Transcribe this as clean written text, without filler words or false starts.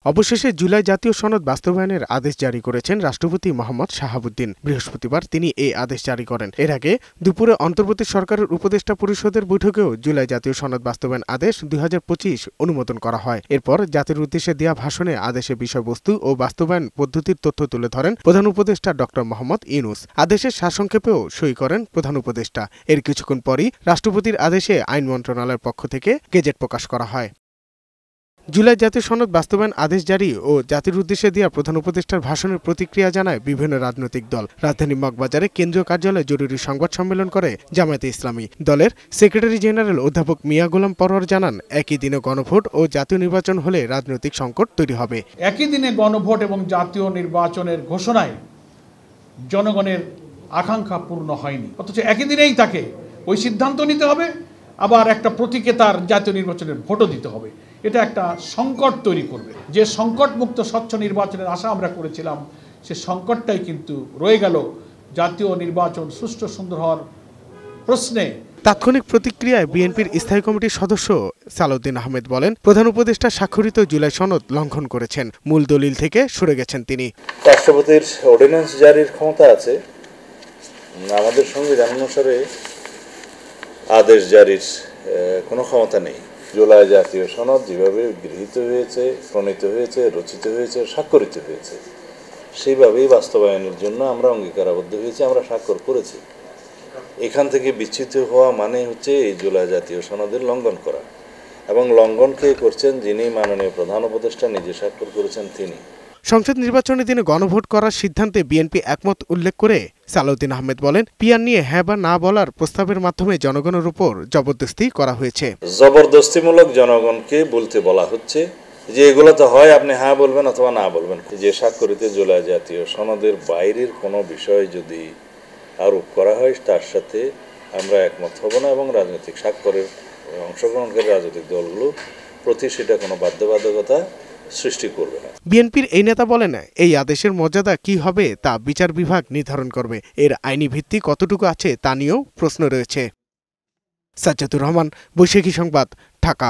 অবশেষে জুলাই জাতীয় সনদ বাস্তবায়নের আদেশ জারি করেছেন রাষ্ট্রপতি মোহাম্মদ শাহাবুদ্দিন। বৃহস্পতিবার তিনি এই আদেশ জারি করেন। এর আগে দুপুরে অন্তর্বর্তী সরকারের উপদেষ্টা পরিষদের বৈঠকেও জুলাই জাতীয় সনদ বাস্তবায়ন আদেশ ২০২৫ অনুমোদন করা হয়। এরপর জাতির উদ্দেশ্যে দেওয়া ভাষণে আদেশের বিষয়বস্তু ও বাস্তবায়ন পদ্ধতির তথ্য তুলে ধরেন প্রধান উপদেষ্টা ড মোহাম্মদ ইউনূস। আদেশের সারসংক্ষেপেও সই করেন প্রধান উপদেষ্টা। এর কিছুক্ষণ পরই রাষ্ট্রপতির আদেশে আইন মন্ত্রণালয়ের পক্ষ থেকে গেজেট প্রকাশ করা হয়। জুলাই জাতীয় সনদ বাস্তবায়ন আদেশ জারি ও জাতির উদ্দেশ্যে দেওয়া প্রধান উপদেষ্টার ভাষণের প্রতিক্রিয়া জানায় বিভিন্ন রাজনৈতিক দল। রাজধানী মগবাজারে কেন্দ্রীয় কার্যালয়ে জরুরি সংবাদ সম্মেলন করে জামায়াতে ইসলামী। দলের সেক্রেটারি জেনারেল অধ্যাপক মিয়া গোলাম পরোয়ার জানান, একই দিনে গণভোট ও জাতীয় নির্বাচন হলে রাজনৈতিক সংকট তৈরি হবে। একই দিনে গণভোট এবং জাতীয় নির্বাচনের ঘোষণায় জনগণের আকাঙ্ক্ষা পূর্ণ হয়নি, অথচ একই দিনেই তাকে ওই সিদ্ধান্ত নিতে হবে, আবার একটা প্রতীকে তার জাতীয় নির্বাচনের ভোটও দিতে হবে। এটা একটা সংকট তৈরি করবে। যে সংকটমুক্ত স্বচ্ছ নির্বাচনের আশা আমরা করেছিলাম, সে সংকটটাই কিন্তু রয়ে গেল জাতীয় নির্বাচন সুষ্ঠু সুন্দর হওয়ার প্রশ্নে। তাৎক্ষণিক প্রতিক্রিয়ায় বিএনপির স্থায়ী কমিটির সদস্য সালাউদ্দিন আহমেদ বলেন, প্রধান উপদেষ্টা স্বাক্ষরিত জুলাই সনদ লঙ্ঘন করেছেন, মূল দলিল থেকে সরে গেছেন তিনি। রাষ্ট্রপতির অর্ডিন্যান্স জারির ক্ষমতা আছে, আমাদের সংবিধান অনুসারে আদেশ জারির কোনো ক্ষমতা নেই। জুলাই জাতীয় সনদ যেভাবে গৃহীত হয়েছে, প্রণীত হয়েছে, রচিত হয়েছে, স্বাক্ষরিত হয়েছে, সেইভাবেই বাস্তবায়নের জন্য আমরা অঙ্গীকারাবদ্ধ হয়েছি, আমরা স্বাক্ষর করেছি। এখান থেকে বিচ্যুত হওয়া মানে হচ্ছে এই জুলাই জাতীয় সনদের লঙ্ঘন করা, এবং লঙ্ঘন কে করছেন? যিনি মাননীয় প্রধান উপদেষ্টা নিজে স্বাক্ষর করেছেন তিনি। সংসদ নির্বাচনের দিনে গণভোট করার সিদ্ধান্তে বিএনপি একমত উল্লেখ করে সালাউদ্দিন আহমেদ বলেন, পিয়ার নিয়ে হ্যাঁ বা না বলার প্রস্তাবের মাধ্যমে জনগণের উপর জবরদস্তি করা হয়েছে। জবরদস্তিমূলক জনগণকে বলতে বলা হচ্ছে যে এগুলো তো হয়, আপনি হ্যাঁ বলবেন অথবা না বলবেন। যে স্বাক্ষরিত জুলাই জাতীয় সনদের বাইরের কোনো বিষয় যদি আরোপ করা হয়, তার সাথে আমরা একমত হব না, এবং রাজনৈতিক স্বাক্ষরের অংশগ্রহণকারী রাজনৈতিক দলগুলো প্রতি সেটা কোনো বাধ্যবাধকতা সৃষ্টি করবে না। বিএনপির এই নেতা বলেন, এই আদেশের মর্যাদা কি হবে তা বিচার বিভাগ নির্ধারণ করবে। এর আইনি ভিত্তি কতটুকু আছে তা নিয়েও প্রশ্ন রয়েছে। সাজ্জাদুর রহমান, বৈশাখী সংবাদ, ঢাকা।